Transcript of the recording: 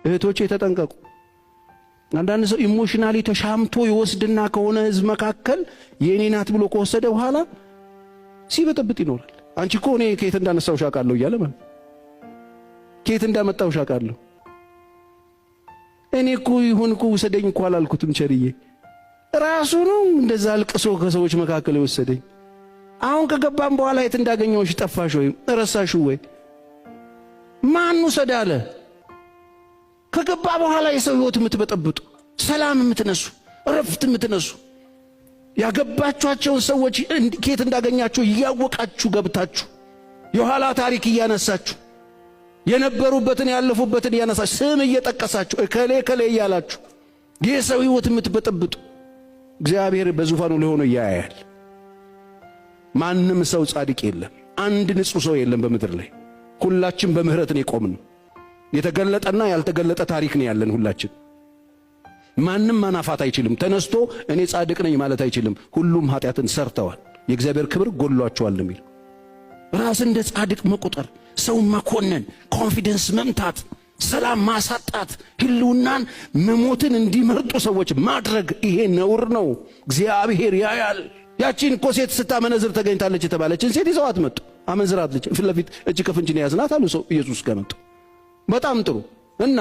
እህቶቼ ተጠንቀቁ። አንዳንድ ሰው ኢሞሽናሊ ተሻምቶ ይወስድና ከሆነ ህዝብ መካከል የኔ ናት ብሎ ከወሰደ በኋላ ሲበጠብጥ ይኖራል። አንቺ እኮ እኔ ከየት እንዳነሳውሽ አውቃለሁ እያለ ማለት ከየት እንዳመጣውሽ አውቃለሁ። እኔ እኮ ይሁን እኮ ውሰደኝ እኮ አላልኩትም። ቸርዬ ራሱ ነው እንደዛ አልቅሶ ከሰዎች መካከል የወሰደኝ። አሁን ከገባም በኋላ የት እንዳገኘውሽ ጠፋሽ ወይ ረሳሽ ወይ? ማን ወሰዳለ? ከገባ በኋላ የሰው ህይወት የምትበጠብጡ፣ ሰላም የምትነሱ፣ ረፍት የምትነሱ፣ ያገባችኋቸውን ሰዎች ከየት እንዳገኛችሁ እያወቃችሁ ገብታችሁ የኋላ ታሪክ እያነሳችሁ የነበሩበትን ያለፉበትን እያነሳችሁ ስም እየጠቀሳችሁ እከሌ እከሌ እያላችሁ የሰው ህይወት የምትበጠብጡ እግዚአብሔር በዙፋኑ ላይ ሆኖ ያያል። ማንም ሰው ጻድቅ የለም። አንድ ንጹህ ሰው የለም በምድር ላይ። ሁላችን በምህረት ነው የቆምነው። የተገለጠና ያልተገለጠ ታሪክ ነው ያለን ሁላችን። ማንም ማናፋት አይችልም። ተነስቶ እኔ ጻድቅ ነኝ ማለት አይችልም። ሁሉም ኃጢአትን ሰርተዋል፣ የእግዚአብሔር ክብር ጎድሏቸዋል የሚል ራስ እንደ ጻድቅ መቆጠር፣ ሰው መኮነን፣ ኮንፊደንስ መምታት፣ ሰላም ማሳጣት፣ ህልውናን መሞትን እንዲመርጡ ሰዎች ማድረግ ይሄ ነውር ነው። እግዚአብሔር ያያል። ያቺን እኮ ሴት ስታመነዝር ተገኝታለች የተባለችን ሴት ይዘዋት መጡ። አመንዝራለች። ፊት ለፊት እጅ ከፍንጅ ያዝናት አሉ ሰው ኢየሱስ ጋር መጡ። በጣም ጥሩ እና